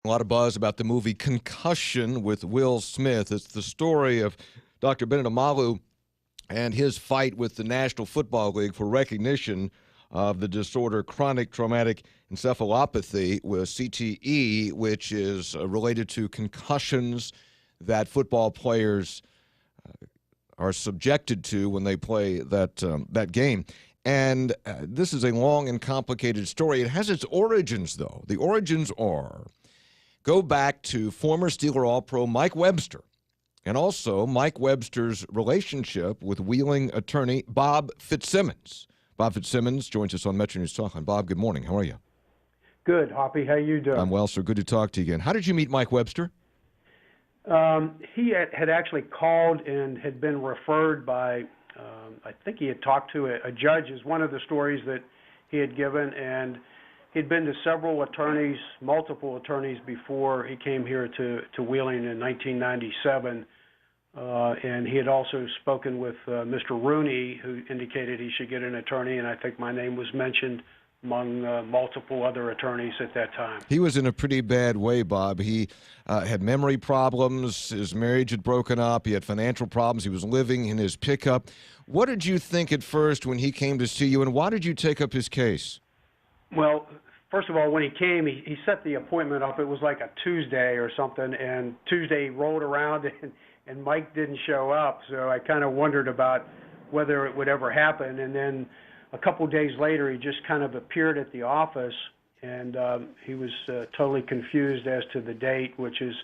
A lot of buzz about the movie Concussion with Will Smith. It's the story of Dr. Benedict Amalu and his fight with the National Football League for recognition of the disorder chronic traumatic encephalopathy with CTE, which is related to concussions that football players are subjected to when they play that game. And this is a long and complicated story. It has its origins, though. The origins go back to former Steeler All-Pro Mike Webster, and also Mike Webster's relationship with Wheeling attorney Bob Fitzsimmons. Bob Fitzsimmons joins us on Metro News Talk. Bob, good morning. How are you? Good, Hoppy. How you doing? I'm well, sir. Good to talk to you again. How did you meet Mike Webster? He had actually called and had been referred by, I think he had talked to a judge, is one of the stories that he had given, and he'd been to several attorneys, multiple attorneys, before he came here to Wheeling in 1997. And he had also spoken with Mr. Rooney, who indicated he should get an attorney, and I think my name was mentioned among multiple other attorneys at that time. He was in a pretty bad way, Bob. He had memory problems. His marriage had broken up. He had financial problems. He was living in his pickup. What did you think at first when he came to see you, and why did you take up his case? Well, first of all, when he came, he set the appointment up. It was like a Tuesday or something, and Tuesday rolled around, and Mike didn't show up. So I kind of wondered about whether it would ever happen. And then a couple days later, he just kind of appeared at the office, and he was totally confused as to the date, which is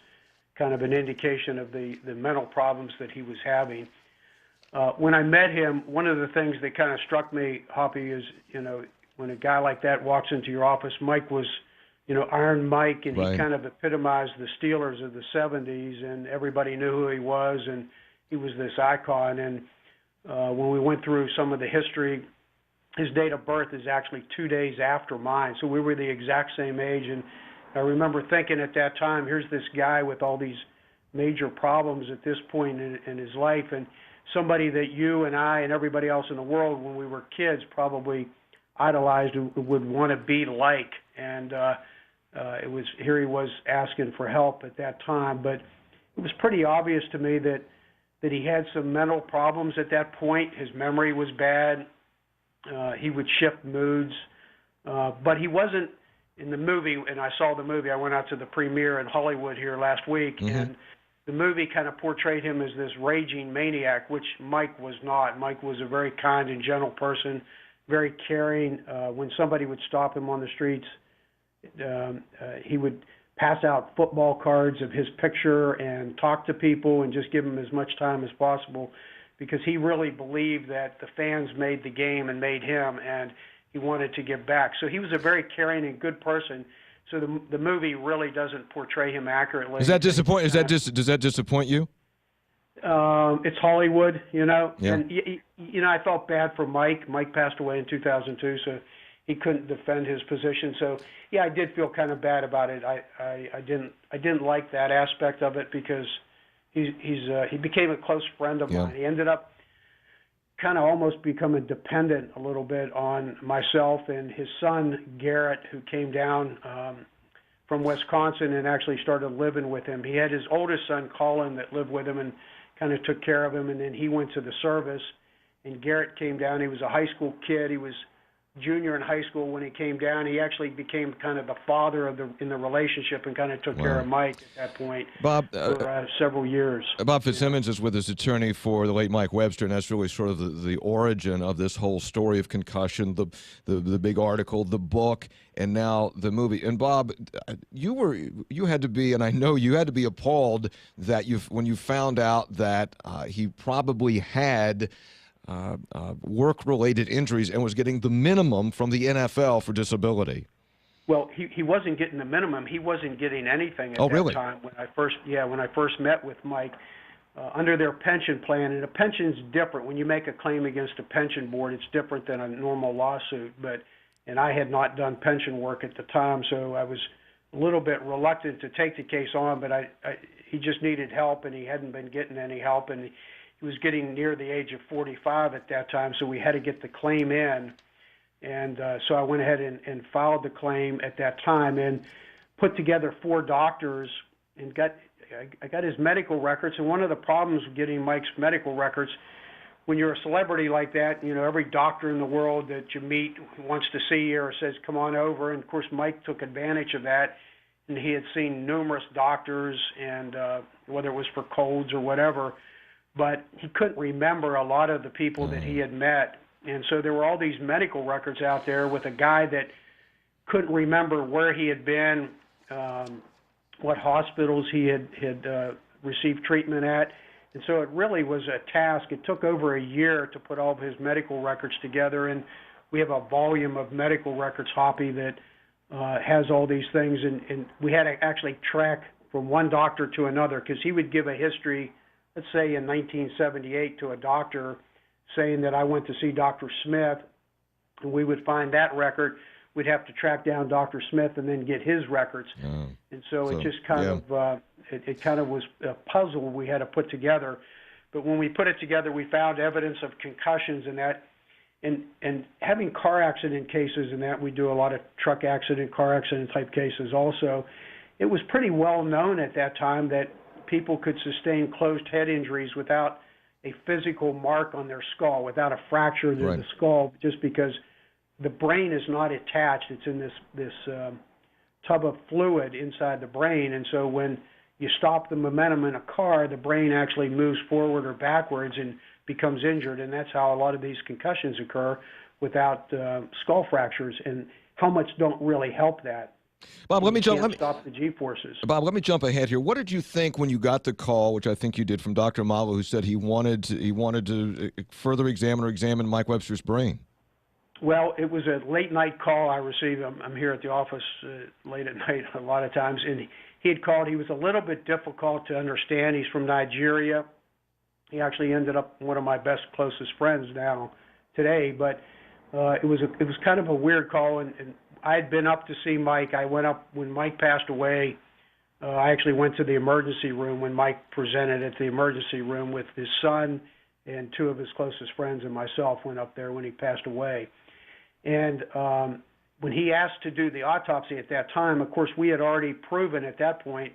kind of an indication of the mental problems that he was having. When I met him, one of the things that kind of struck me, Hoppy, is, when a guy like that walks into your office, Mike was, Iron Mike, and right. He kind of epitomized the Steelers of the 70s, and everybody knew who he was, and he was this icon. And when we went through some of the history, his date of birth is actually 2 days after mine, so we were the exact same age. And I remember thinking at that time, here's this guy with all these major problems at this point in his life, and somebody that you and I and everybody else in the world, when we were kids, probably idolized, would want to be like. And here he was asking for help at that time. But it was pretty obvious to me that he had some mental problems at that point. His memory was bad. He would shift moods. But he wasn't in the movie, and I saw the movie. I went out to the premiere in Hollywood here last week, and the movie kind of portrayed him as this raging maniac, which Mike was not. Mike was a very kind and gentle person, very caring. When somebody would stop him on the streets, he would pass out football cards of his picture and talk to people and just give them as much time as possible, because he really believed that the fans made the game and made him, and he wanted to give back. So he was a very caring and good person. So the movie really doesn't portray him accurately. Does that disappoint you? It's Hollywood, Yeah. And I felt bad for Mike. Mike passed away in 2002, so he couldn't defend his position. So yeah, I did feel kind of bad about it. I didn't like that aspect of it, because he became a close friend of mine. He ended up kind of almost becoming dependent a little bit on myself and his son Garrett, who came down from Wisconsin and actually started living with him. He had his oldest son Colin that lived with him and kind of took care of him, and then he went to the service, and Garrett came down. He was a high school kid. He was junior in high school when he came down. He actually became kind of the father in the relationship and kind of took care of Mike at that point, Bob, for several years. Bob Fitzsimmons is with his attorney for the late Mike Webster, and that's really sort of the origin of this whole story of concussion, the big article, the book, and now the movie. And Bob, you had to be, and I know you had to be appalled that when you found out that he probably had work-related injuries and was getting the minimum from the NFL for disability. Well, he wasn't getting the minimum. He wasn't getting anything at that time when I first met with Mike. Under their pension plan, and a pension's different. When you make a claim against a pension board, it's different than a normal lawsuit. And I had not done pension work at the time, so I was a little bit reluctant to take the case on. But he just needed help, and he hadn't been getting any help, and he was getting near the age of 45 at that time, so we had to get the claim in. And so I went ahead and filed the claim at that time. And put together 4 doctors and I got his medical records. And one of the problems with getting Mike's medical records, when you're a celebrity like that, every doctor in the world that you meet wants to see you or says, come on over. And, of course, Mike took advantage of that. And he had seen numerous doctors, and whether it was for colds or whatever, but he couldn't remember a lot of the people that he had met. And so there were all these medical records out there with a guy that couldn't remember where he had been, what hospitals he had received treatment at. And so it really was a task. It took over a year to put all of his medical records together, and we have a volume of medical records, Hoppy, that has all these things. And we had to actually track from one doctor to another, because he would give a history, let's say in 1978, to a doctor saying that I went to see Dr. Smith, and we would find that record. We'd have to track down Dr. Smith and then get his records. And so it just kind of it kind of was a puzzle we had to put together. But when we put it together, we found evidence of concussions and that, and having car accident cases and that. We do a lot of truck accident, car accident type cases also. It was pretty well known at that time that people could sustain closed head injuries without a physical mark on their skull, without a fracture in the skull, just because the brain is not attached. It's in this tub of fluid inside the brain, and so when you stop the momentum in a car, the brain actually moves forward or backwards and becomes injured, and that's how a lot of these concussions occur without skull fractures. And helmets don't really help that. Bob, let me stop the G-forces. Bob, let me jump ahead here. What did you think when you got the call, which I think you did, from Dr. Amalu, who said he wanted to further examine Mike Webster's brain? Well, it was a late night call I received. I'm here at the office late at night a lot of times, and he had called. He was a little bit difficult to understand. He's from Nigeria. He actually ended up one of my best, closest friends now today. But it was kind of a weird call, and I had been up to see Mike. I went up when Mike passed away. I actually went to the emergency room when Mike presented at the emergency room with his son and 2 of his closest friends, and myself went up there when he passed away. And when he asked to do the autopsy at that time, of course, we had already proven at that point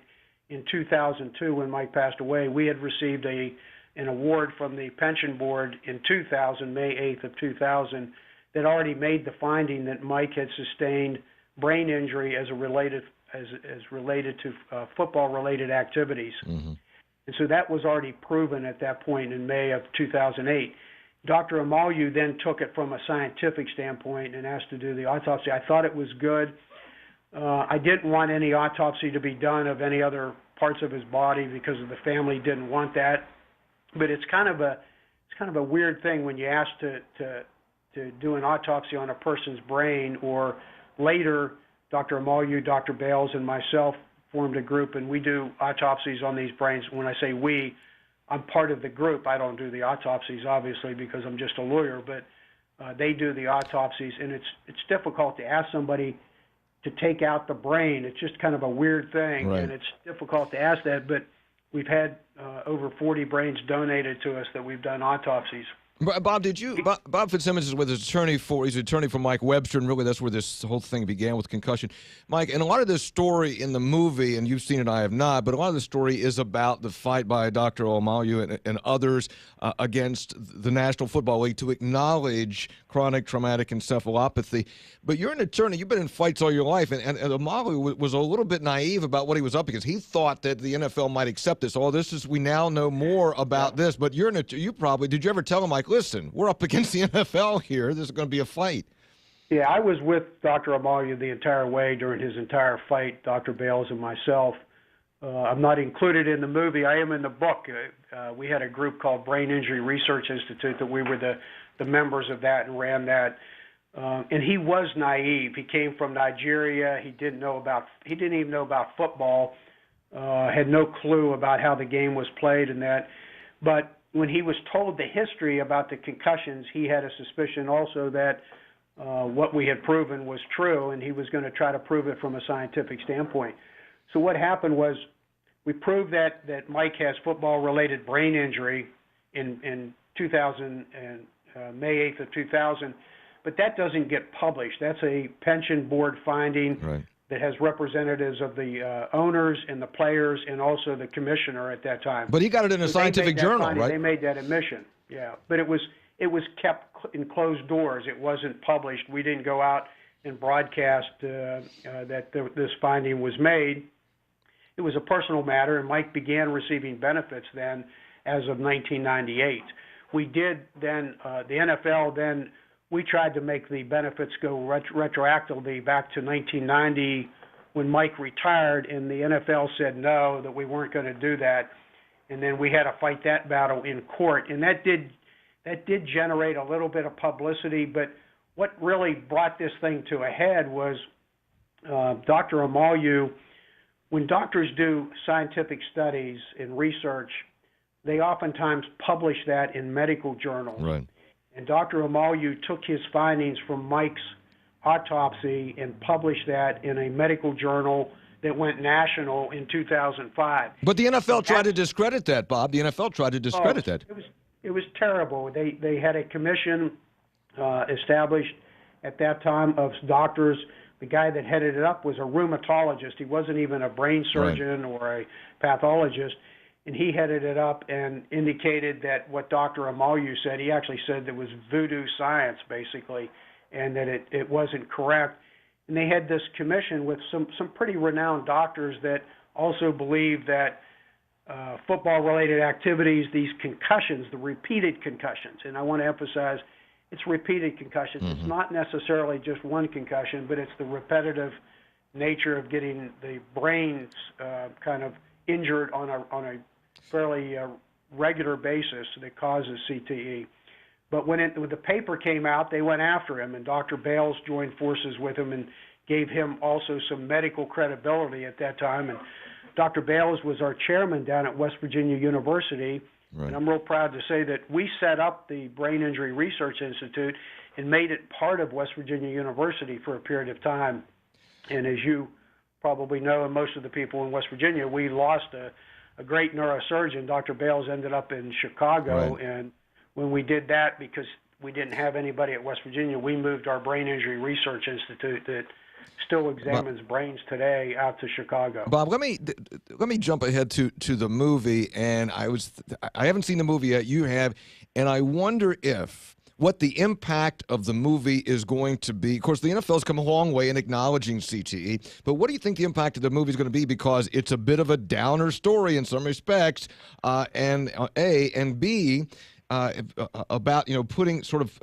in 2002 when Mike passed away, we had received an award from the pension board in 2000, May 8th of 2000, that already made the finding that Mike had sustained brain injury as related to football-related activities. Mm-hmm. And so that was already proven at that point in May of 2008. Dr. Amalu then took it from a scientific standpoint and asked to do the autopsy. I thought it was good. I didn't want any autopsy to be done of any other parts of his body because the family didn't want that. But it's kind of a weird thing when you ask to do an autopsy on a person's brain, or later Dr. Amalu, Dr. Bales, and myself formed a group, and we do autopsies on these brains. When I say we, I'm part of the group. I don't do the autopsies, obviously, because I'm just a lawyer, but they do the autopsies, and it's difficult to ask somebody to take out the brain. It's just kind of a weird thing, right. And it's difficult to ask that, but we've had over 40 brains donated to us that we've done autopsies. Bob, Bob Fitzsimmons is with his attorney he's an attorney for Mike Webster, and really that's where this whole thing began with concussion. Mike, and a lot of this story in the movie, and you've seen it, I have not, but a lot of the story is about the fight by Dr. Amalu and others against the National Football League to acknowledge chronic traumatic encephalopathy. But you're an attorney, you've been in fights all your life, and Amalu was a little bit naive about what he was up against. He thought that the NFL might accept this. We now know more about this, but did you ever tell him, like, listen, we're up against the NFL here. This is going to be a fight. Yeah, I was with Dr. Amalu the entire way during his entire fight, Dr. Bales and myself. I'm not included in the movie. I am in the book. We had a group called Brain Injury Research Institute that we were the members of that and ran that. And he was naive. He came from Nigeria. He didn't even know about football. Had no clue about how the game was played and that. But when he was told the history about the concussions, he had a suspicion also that what we had proven was true, and he was going to try to prove it from a scientific standpoint. So what happened was we proved that Mike has football-related brain injury in 2000, May 8th of 2000, but that doesn't get published. That's a pension board finding. Right. that has representatives of the owners and the players and also the commissioner at that time. But he got it in a scientific journal, right? They made that admission, yeah. But it was kept in closed doors. It wasn't published. We didn't go out and broadcast that this finding was made. It was a personal matter, and Mike began receiving benefits then as of 1998. We did then, the NFL then, we tried to make the benefits go retroactively back to 1990 when Mike retired, and the NFL said no, that we weren't going to do that. And then we had to fight that battle in court, and that did generate a little bit of publicity. But what really brought this thing to a head was Dr. Amalu. When doctors do scientific studies and research, they oftentimes publish that in medical journals. Right. And Dr. Amalu took his findings from Mike's autopsy and published that in a medical journal that went national in 2005. But the NFL tried to discredit that, Bob. The NFL tried to discredit that. It was terrible. They had a commission established at that time of doctors. The guy that headed it up was a rheumatologist. He wasn't even a brain surgeon or a pathologist. And he headed it up and indicated that what Dr. Amalu said, he actually said that was voodoo science, basically, and that it wasn't correct. And they had this commission with some pretty renowned doctors that also believed that football-related activities, these concussions, the repeated concussions, and I want to emphasize it's repeated concussions. Mm-hmm. It's not necessarily just one concussion, but it's the repetitive nature of getting the brains kind of injured on a fairly regular basis that causes CTE. But when the paper came out, they went after him, and Dr. Bales joined forces with him and gave him also some medical credibility at that time. And Dr. Bales was our chairman down at West Virginia University. Right. And I'm real proud to say that we set up the Brain Injury Research Institute and made it part of West Virginia University for a period of time. And as you probably know, and most of the people in West Virginia, we lost a great neurosurgeon. Dr. Bales ended up in Chicago. Right. And when we did that, because we didn't have anybody at West Virginia, we moved our Brain Injury Research Institute that still examines brains today out to Chicago. Bob, let me jump ahead to the movie, and I haven't seen the movie yet. You have, and I wonder what the impact of the movie is going to be. Of course, the NFL's come a long way in acknowledging CTE, but what do you think the impact of the movie is going to be? Because it's a bit of a downer story in some respects, and A, and B, about putting sort of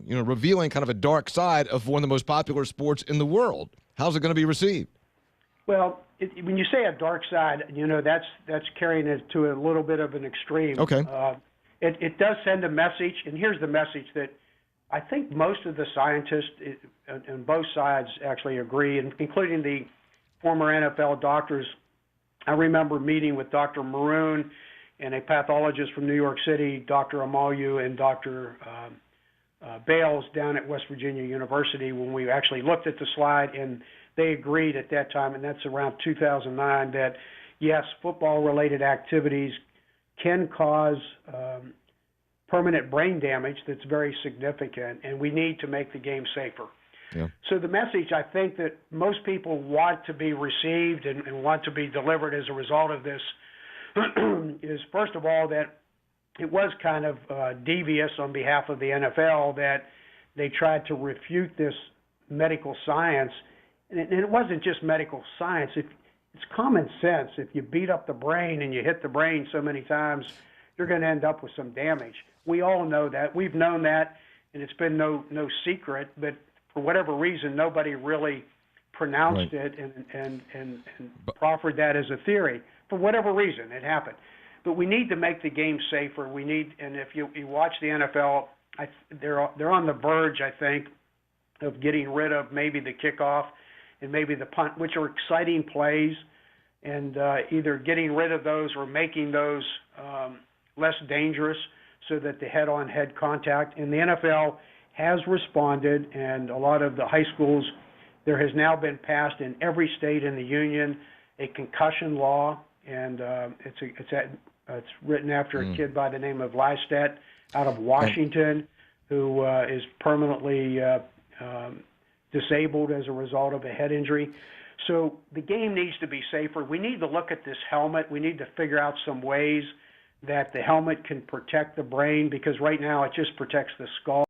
revealing kind of a dark side of one of the most popular sports in the world. How's it going to be received? Well, when you say a dark side, that's carrying it to a little bit of an extreme. Okay. It does send a message, and here's the message that I think most of the scientists on both sides actually agree, including the former NFL doctors. I remember meeting with Dr. Maroon and a pathologist from New York City, Dr. Amalu, and Dr. Bales down at West Virginia University when we actually looked at the slide, and they agreed at that time, and that's around 2009, that yes, football-related activities can cause permanent brain damage that's very significant, and we need to make the game safer. Yeah. So the message I think that most people want to be received and want to be delivered as a result of this is, first of all, that it was kind of devious on behalf of the NFL that they tried to refute this medical science. And it wasn't just medical science. It's common sense. If you beat up the brain and you hit the brain so many times, you're going to end up with some damage. We all know that. We've known that, and it's been no secret. But for whatever reason, nobody really pronounced it and proffered that as a theory. For whatever reason, it happened. But we need to make the game safer. And if you watch the NFL, they're on the verge, I think, of getting rid of maybe the kickoff and maybe the punt, which are exciting plays, and either getting rid of those or making those less dangerous so that the head-on-head contact. And the NFL has responded, and a lot of the high schools, there has now been passed in every state in the union a concussion law, and it's written after a kid by the name of Lystet out of Washington, who is permanently disabled as a result of a head injury. So the game needs to be safer. We need to look at this helmet. We need to figure out some ways that the helmet can protect the brain, because right now it just protects the skull.